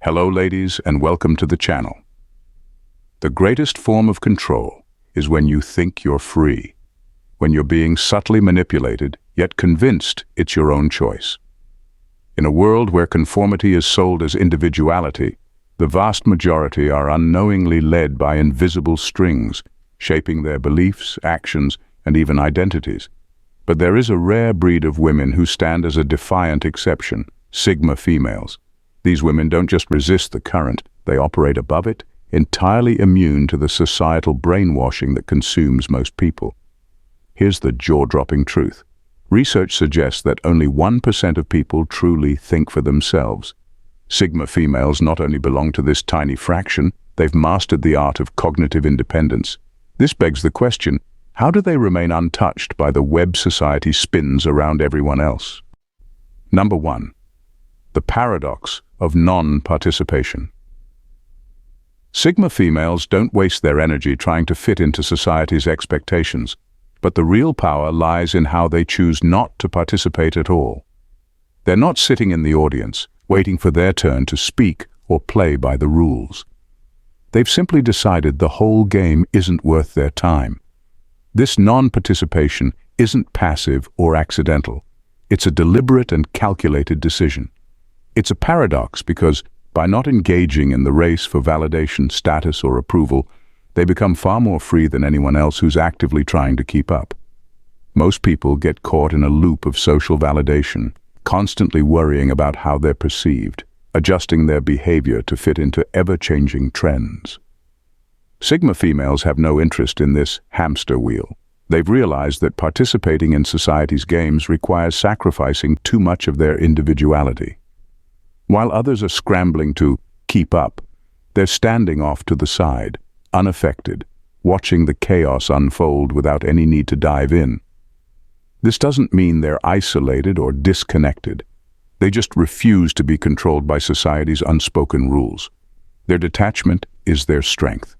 Hello ladies and welcome to the channel. The greatest form of control is when you think you're free, when you're being subtly manipulated yet convinced it's your own choice. In a world where conformity is sold as individuality, the vast majority are unknowingly led by invisible strings, shaping their beliefs, actions, and even identities. But there is a rare breed of women who stand as a defiant exception, Sigma females. These women don't just resist the current, they operate above it, entirely immune to the societal brainwashing that consumes most people. Here's the jaw-dropping truth. Research suggests that only 1% of people truly think for themselves. Sigma females not only belong to this tiny fraction, they've mastered the art of cognitive independence. This begs the question, how do they remain untouched by the web society spins around everyone else? Number 1. The paradox of non-participation. Sigma females don't waste their energy trying to fit into society's expectations, but the real power lies in how they choose not to participate at all. They're not sitting in the audience, waiting for their turn to speak or play by the rules. They've simply decided the whole game isn't worth their time. This non-participation isn't passive or accidental. It's a deliberate and calculated decision. It's a paradox because, by not engaging in the race for validation, status, or approval, they become far more free than anyone else who's actively trying to keep up. Most people get caught in a loop of social validation, constantly worrying about how they're perceived, adjusting their behavior to fit into ever-changing trends. Sigma females have no interest in this hamster wheel. They've realized that participating in society's games requires sacrificing too much of their individuality. While others are scrambling to keep up, they're standing off to the side, unaffected, watching the chaos unfold without any need to dive in. This doesn't mean they're isolated or disconnected. They just refuse to be controlled by society's unspoken rules. Their detachment is their strength.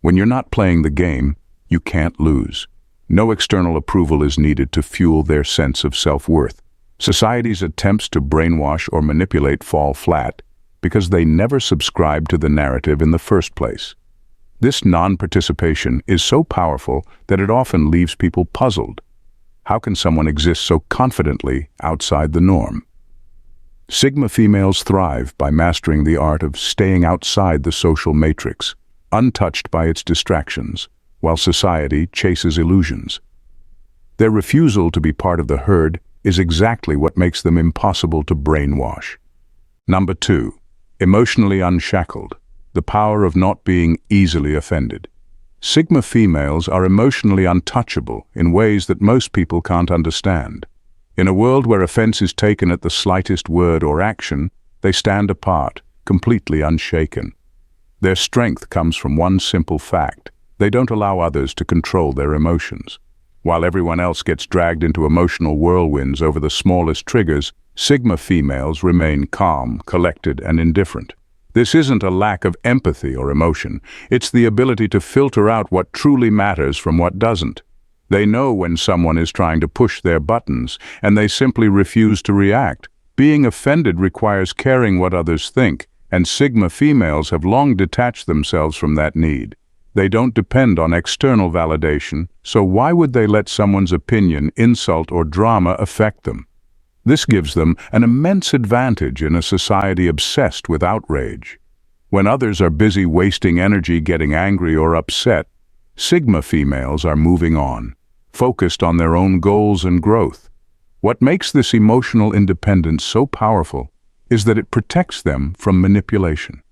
When you're not playing the game, you can't lose. No external approval is needed to fuel their sense of self-worth. Society's attempts to brainwash or manipulate fall flat because they never subscribe to the narrative in the first place. This non-participation is so powerful that it often leaves people puzzled. How can someone exist so confidently outside the norm? Sigma females thrive by mastering the art of staying outside the social matrix, untouched by its distractions, while society chases illusions. Their refusal to be part of the herd is exactly what makes them impossible to brainwash. Number 2. Emotionally unshackled. The power of not being easily offended. Sigma females are emotionally untouchable in ways that most people can't understand. In a world where offense is taken at the slightest word or action, they stand apart, completely unshaken. Their strength comes from one simple fact: they don't allow others to control their emotions. While everyone else gets dragged into emotional whirlwinds over the smallest triggers, Sigma females remain calm, collected, and indifferent. This isn't a lack of empathy or emotion. It's the ability to filter out what truly matters from what doesn't. They know when someone is trying to push their buttons, and they simply refuse to react. Being offended requires caring what others think, and Sigma females have long detached themselves from that need. They don't depend on external validation, so why would they let someone's opinion, insult, or drama affect them? This gives them an immense advantage in a society obsessed with outrage. When others are busy wasting energy getting angry or upset, Sigma females are moving on, focused on their own goals and growth. What makes this emotional independence so powerful is that it protects them from manipulation.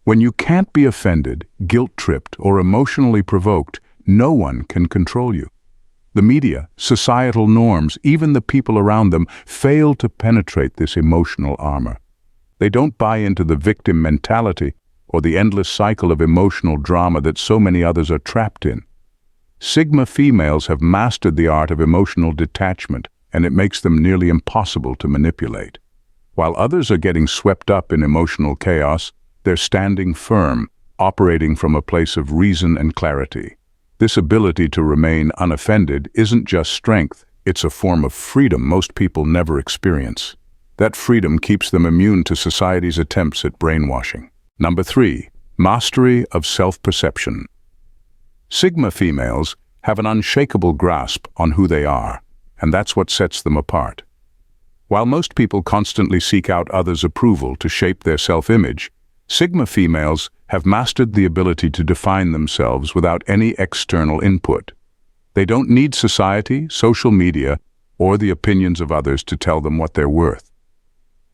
When you can't be offended, guilt-tripped, or emotionally provoked, no one can control you. The media, societal norms, even the people around them fail to penetrate this emotional armor. They don't buy into the victim mentality or the endless cycle of emotional drama that so many others are trapped in. Sigma females have mastered the art of emotional detachment, and it makes them nearly impossible to manipulate. While others are getting swept up in emotional chaos, they're standing firm, operating from a place of reason and clarity. This ability to remain unoffended isn't just strength, it's a form of freedom most people never experience. That freedom keeps them immune to society's attempts at brainwashing. Number 3. Mastery of self-perception. Sigma females have an unshakable grasp on who they are, and that's what sets them apart. While most people constantly seek out others' approval to shape their self-image, Sigma females have mastered the ability to define themselves without any external input. They don't need society, social media, or the opinions of others to tell them what they're worth.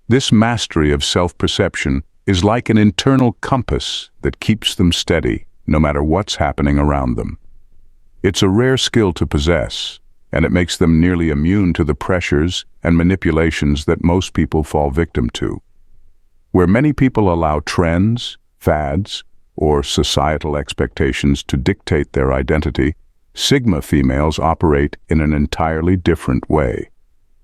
This mastery of self-perception is like an internal compass that keeps them steady, no matter what's happening around them. It's a rare skill to possess, and it makes them nearly immune to the pressures and manipulations that most people fall victim to. Where many people allow trends, fads, or societal expectations to dictate their identity, Sigma females operate in an entirely different way.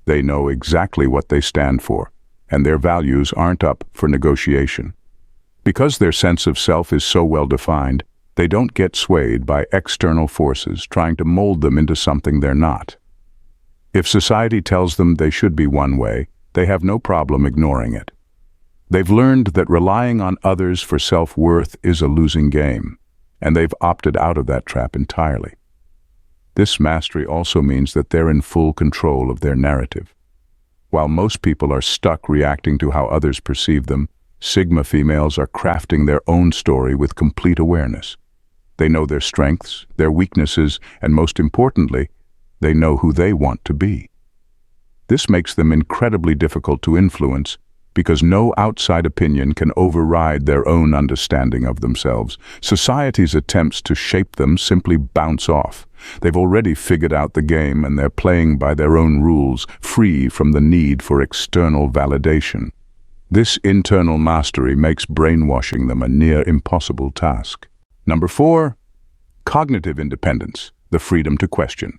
They know exactly what they stand for, and their values aren't up for negotiation. Because their sense of self is so well defined, they don't get swayed by external forces trying to mold them into something they're not. If society tells them they should be one way, they have no problem ignoring it. They've learned that relying on others for self-worth is a losing game, and they've opted out of that trap entirely. This mastery also means that they're in full control of their narrative. While most people are stuck reacting to how others perceive them, Sigma females are crafting their own story with complete awareness. They know their strengths, their weaknesses, and most importantly, they know who they want to be. This makes them incredibly difficult to influence because no outside opinion can override their own understanding of themselves. Society's attempts to shape them simply bounce off. They've already figured out the game and they're playing by their own rules, free from the need for external validation. This internal mastery makes brainwashing them a near impossible task. Number 4. Cognitive independence, the freedom to question.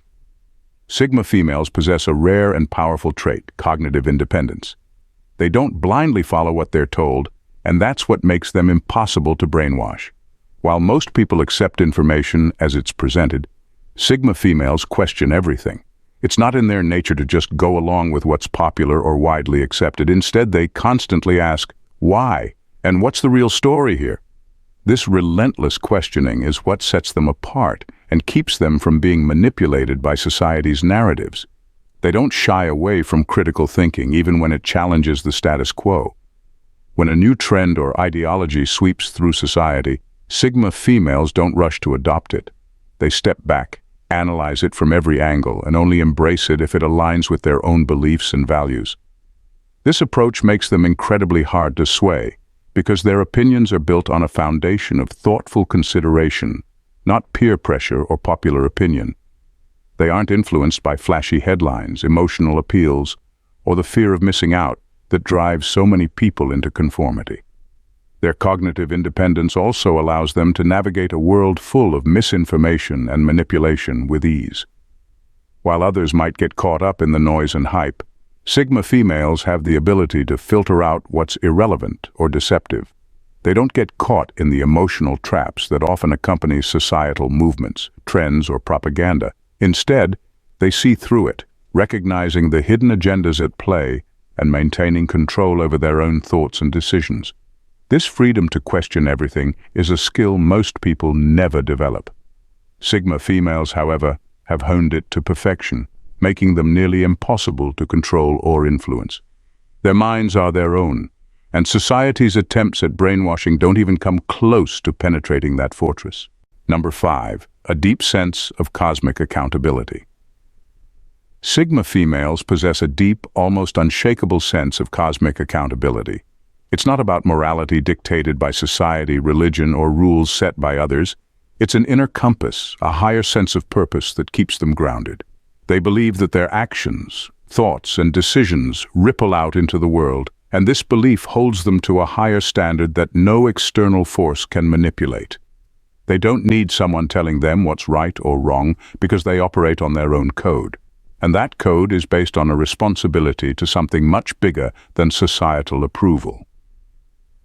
Sigma females possess a rare and powerful trait, cognitive independence. They don't blindly follow what they're told, and that's what makes them impossible to brainwash. While most people accept information as it's presented, Sigma females question everything. It's not in their nature to just go along with what's popular or widely accepted. Instead, they constantly ask, why? And what's the real story here? This relentless questioning is what sets them apart and keeps them from being manipulated by society's narratives. They don't shy away from critical thinking, even when it challenges the status quo. When a new trend or ideology sweeps through society, Sigma females don't rush to adopt it. They step back, analyze it from every angle, and only embrace it if it aligns with their own beliefs and values. This approach makes them incredibly hard to sway, because their opinions are built on a foundation of thoughtful consideration, not peer pressure or popular opinion. They aren't influenced by flashy headlines, emotional appeals, or the fear of missing out that drives so many people into conformity. Their cognitive independence also allows them to navigate a world full of misinformation and manipulation with ease. While others might get caught up in the noise and hype, Sigma females have the ability to filter out what's irrelevant or deceptive. They don't get caught in the emotional traps that often accompany societal movements, trends, or propaganda. Instead, they see through it, recognizing the hidden agendas at play and maintaining control over their own thoughts and decisions. This freedom to question everything is a skill most people never develop. Sigma females, however, have honed it to perfection, making them nearly impossible to control or influence. Their minds are their own, and society's attempts at brainwashing don't even come close to penetrating that fortress. Number 5. A deep sense of cosmic accountability. Sigma females possess a deep, almost unshakable sense of cosmic accountability. It's not about morality dictated by society, religion, or rules set by others. It's an inner compass, a higher sense of purpose that keeps them grounded. They believe that their actions, thoughts, and decisions ripple out into the world, and this belief holds them to a higher standard that no external force can manipulate. They don't need someone telling them what's right or wrong because they operate on their own code. And that code is based on a responsibility to something much bigger than societal approval.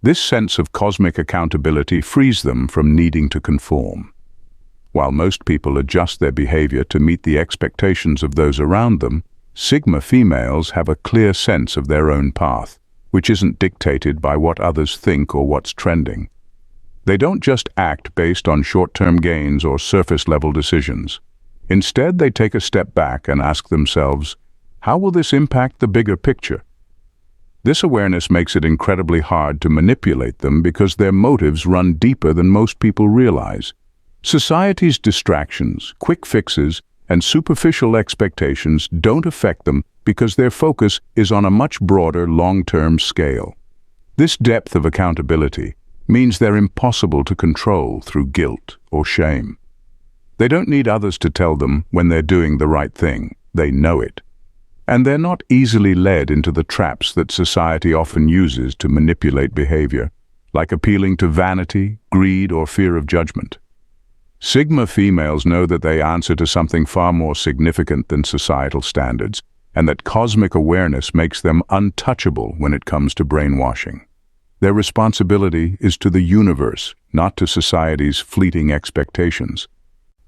This sense of cosmic accountability frees them from needing to conform. While most people adjust their behavior to meet the expectations of those around them, Sigma females have a clear sense of their own path, which isn't dictated by what others think or what's trending. They don't just act based on short-term gains or surface-level decisions. Instead, they take a step back and ask themselves, how will this impact the bigger picture? This awareness makes it incredibly hard to manipulate them because their motives run deeper than most people realize. Society's distractions, quick fixes, and superficial expectations don't affect them because their focus is on a much broader long-term scale. This depth of accountability means they're impossible to control through guilt or shame. They don't need others to tell them when they're doing the right thing. They know it. And they're not easily led into the traps that society often uses to manipulate behavior, like appealing to vanity, greed, or fear of judgment. Sigma females know that they answer to something far more significant than societal standards, and that cosmic awareness makes them untouchable when it comes to brainwashing. Their responsibility is to the universe, not to society's fleeting expectations.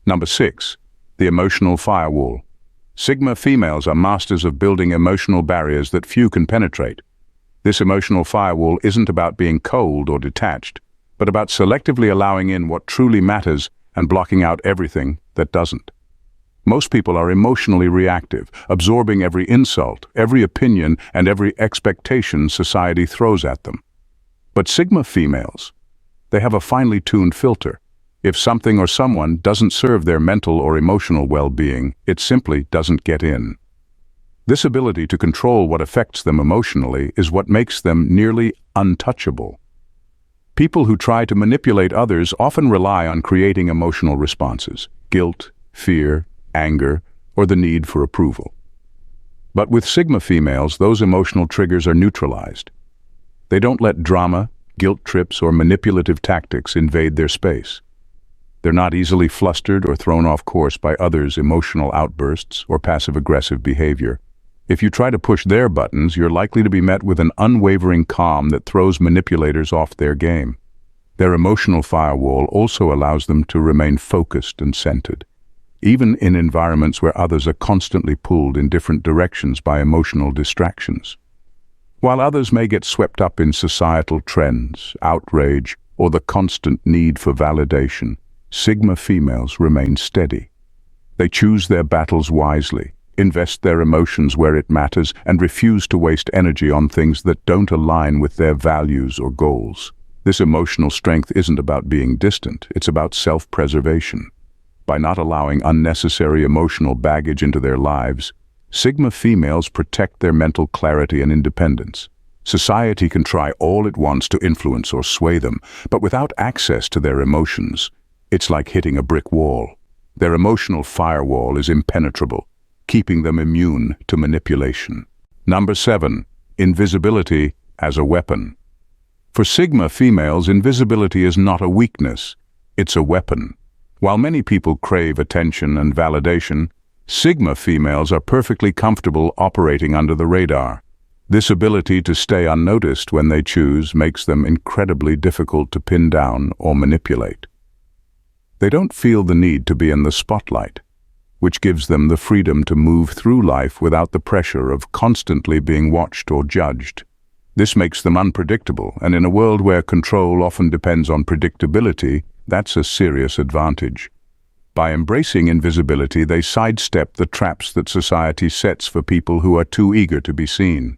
Number 6. The emotional firewall. Sigma females are masters of building emotional barriers that few can penetrate. This emotional firewall isn't about being cold or detached, but about selectively allowing in what truly matters and blocking out everything that doesn't. Most people are emotionally reactive, absorbing every insult, every opinion, and every expectation society throws at them. But Sigma females, they have a finely tuned filter. If something or someone doesn't serve their mental or emotional well-being, it simply doesn't get in. This ability to control what affects them emotionally is what makes them nearly untouchable. People who try to manipulate others often rely on creating emotional responses: guilt, fear, anger, or the need for approval. But with Sigma females, those emotional triggers are neutralized. They don't let drama, guilt trips, or manipulative tactics invade their space. They're not easily flustered or thrown off course by others' emotional outbursts or passive-aggressive behavior. If you try to push their buttons, you're likely to be met with an unwavering calm that throws manipulators off their game. Their emotional firewall also allows them to remain focused and centered, even in environments where others are constantly pulled in different directions by emotional distractions. While others may get swept up in societal trends, outrage, or the constant need for validation, Sigma females remain steady. They choose their battles wisely, invest their emotions where it matters, and refuse to waste energy on things that don't align with their values or goals. This emotional strength isn't about being distant, it's about self-preservation. By not allowing unnecessary emotional baggage into their lives, Sigma females protect their mental clarity and independence. Society can try all it wants to influence or sway them, but without access to their emotions, it's like hitting a brick wall. Their emotional firewall is impenetrable, keeping them immune to manipulation. Number 7. Invisibility as a weapon. For Sigma females, invisibility is not a weakness, it's a weapon. While many people crave attention and validation, Sigma females are perfectly comfortable operating under the radar. This ability to stay unnoticed when they choose makes them incredibly difficult to pin down or manipulate. They don't feel the need to be in the spotlight, which gives them the freedom to move through life without the pressure of constantly being watched or judged. This makes them unpredictable, and in a world where control often depends on predictability, that's a serious advantage. By embracing invisibility, they sidestep the traps that society sets for people who are too eager to be seen.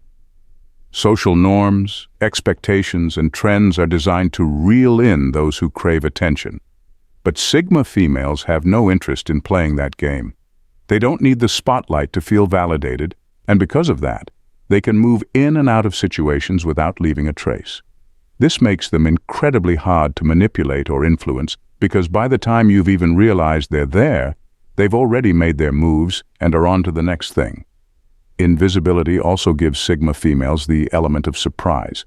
Social norms, expectations, and trends are designed to reel in those who crave attention. But Sigma females have no interest in playing that game. They don't need the spotlight to feel validated, and because of that, they can move in and out of situations without leaving a trace. This makes them incredibly hard to manipulate or influence, because by the time you've even realized they're there, they've already made their moves and are on to the next thing. Invisibility also gives Sigma females the element of surprise.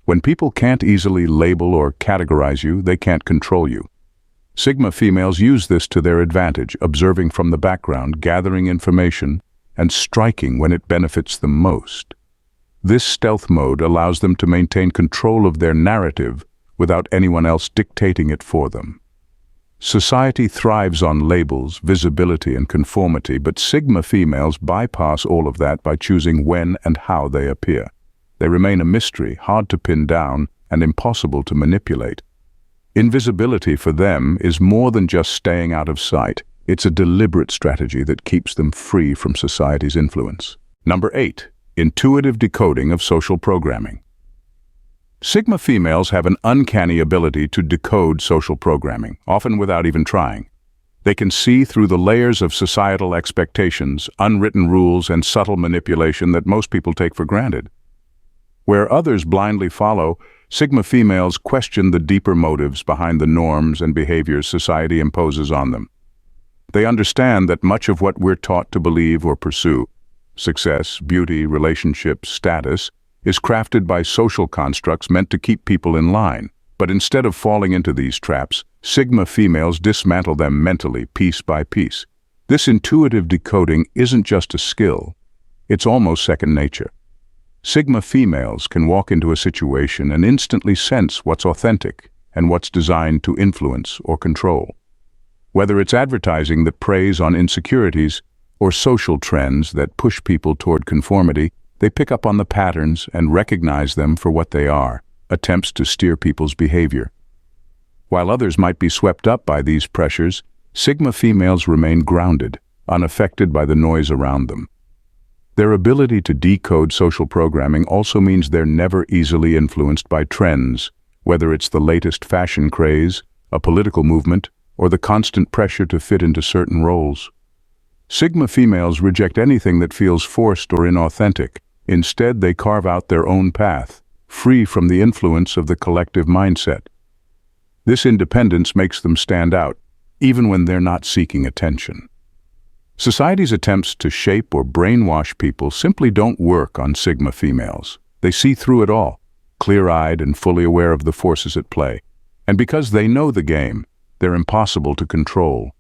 When people can't easily label or categorize you, they can't control you. Sigma females use this to their advantage, observing from the background, gathering information, and striking when it benefits them most. This stealth mode allows them to maintain control of their narrative without anyone else dictating it for them. Society thrives on labels, visibility, and conformity, but Sigma females bypass all of that by choosing when and how they appear. They remain a mystery, hard to pin down, and impossible to manipulate. Invisibility for them is more than just staying out of sight. It's a deliberate strategy that keeps them free from society's influence. Number 8. Intuitive decoding of social programming. Sigma females have an uncanny ability to decode social programming, often without even trying. They can see through the layers of societal expectations, unwritten rules, and subtle manipulation that most people take for granted. Where others blindly follow, Sigma females question the deeper motives behind the norms and behaviors society imposes on them. They understand that much of what we're taught to believe or pursue, success, beauty, relationships, status, is crafted by social constructs meant to keep people in line. But instead of falling into these traps, Sigma females dismantle them mentally, piece by piece. This intuitive decoding isn't just a skill, it's almost second nature. Sigma females can walk into a situation and instantly sense what's authentic and what's designed to influence or control. Whether it's advertising that preys on insecurities or social trends that push people toward conformity, they pick up on the patterns and recognize them for what they are, attempts to steer people's behavior. While others might be swept up by these pressures, Sigma females remain grounded, unaffected by the noise around them. Their ability to decode social programming also means they're never easily influenced by trends, whether it's the latest fashion craze, a political movement, or the constant pressure to fit into certain roles. Sigma females reject anything that feels forced or inauthentic. Instead, they carve out their own path, free from the influence of the collective mindset. This independence makes them stand out, even when they're not seeking attention. Society's attempts to shape or brainwash people simply don't work on Sigma females. They see through it all, clear-eyed and fully aware of the forces at play. And because they know the game, they're impossible to control.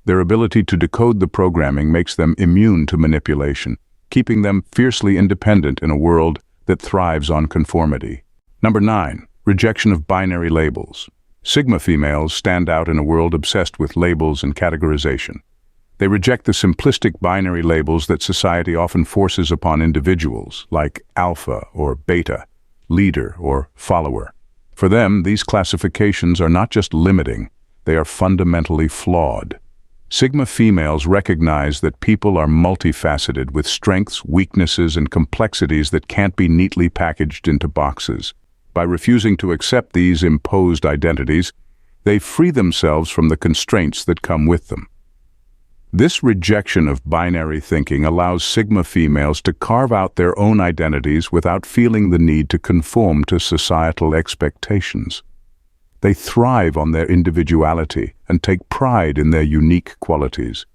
Their ability to decode the programming makes them immune to manipulation, keeping them fiercely independent in a world that thrives on conformity. Number 9. Rejection of binary labels. Sigma females stand out in a world obsessed with labels and categorization. They reject the simplistic binary labels that society often forces upon individuals, like alpha or beta, leader or follower. For them, these classifications are not just limiting, they are fundamentally flawed. Sigma females recognize that people are multifaceted with strengths, weaknesses, and complexities that can't be neatly packaged into boxes. By refusing to accept these imposed identities, they free themselves from the constraints that come with them. This rejection of binary thinking allows Sigma females to carve out their own identities without feeling the need to conform to societal expectations. They thrive on their individuality and take pride in their unique qualities.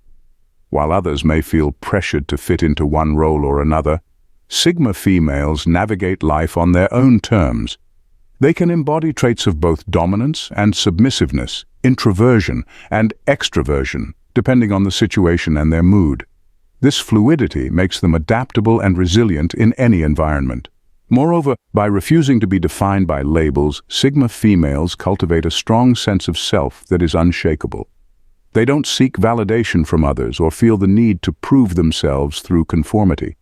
While others may feel pressured to fit into one role or another, Sigma females navigate life on their own terms. They can embody traits of both dominance and submissiveness, introversion and extroversion, depending on the situation and their mood. This fluidity makes them adaptable and resilient in any environment. Moreover, by refusing to be defined by labels, Sigma females cultivate a strong sense of self that is unshakable. They don't seek validation from others or feel the need to prove themselves through conformity.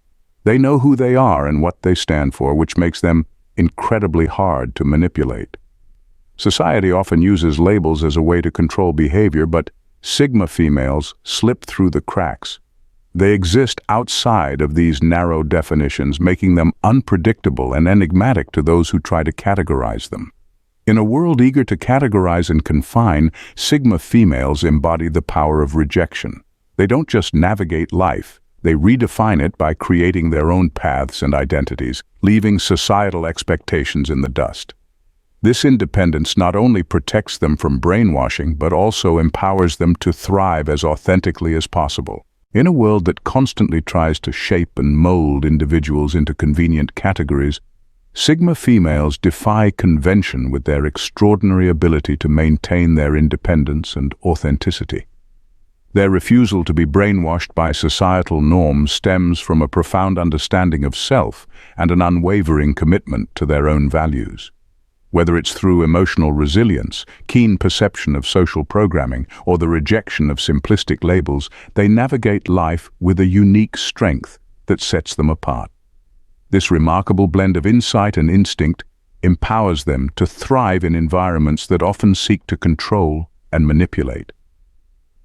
They know who they are and what they stand for, which makes them incredibly hard to manipulate. Society often uses labels as a way to control behavior, but Sigma females slip through the cracks. They exist outside of these narrow definitions, making them unpredictable and enigmatic to those who try to categorize them. In a world eager to categorize and confine, Sigma females embody the power of rejection. They don't just navigate life, they redefine it by creating their own paths and identities, leaving societal expectations in the dust. This independence not only protects them from brainwashing, but also empowers them to thrive as authentically as possible. In a world that constantly tries to shape and mold individuals into convenient categories, Sigma females defy convention with their extraordinary ability to maintain their independence and authenticity. Their refusal to be brainwashed by societal norms stems from a profound understanding of self and an unwavering commitment to their own values. Whether it's through emotional resilience, keen perception of social programming, or the rejection of simplistic labels, they navigate life with a unique strength that sets them apart. This remarkable blend of insight and instinct empowers them to thrive in environments that often seek to control and manipulate.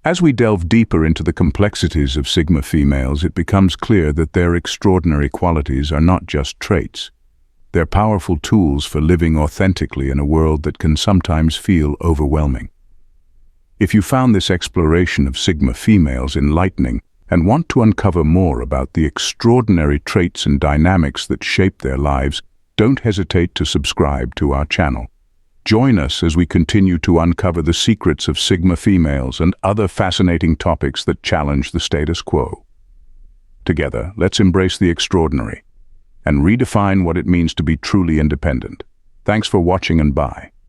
As we delve deeper into the complexities of Sigma females, it becomes clear that their extraordinary qualities are not just traits. They're powerful tools for living authentically in a world that can sometimes feel overwhelming. If you found this exploration of Sigma females enlightening and want to uncover more about the extraordinary traits and dynamics that shape their lives, don't hesitate to subscribe to our channel. Join us as we continue to uncover the secrets of Sigma females and other fascinating topics that challenge the status quo. Together, let's embrace the extraordinary and redefine what it means to be truly independent. Thanks for watching and bye.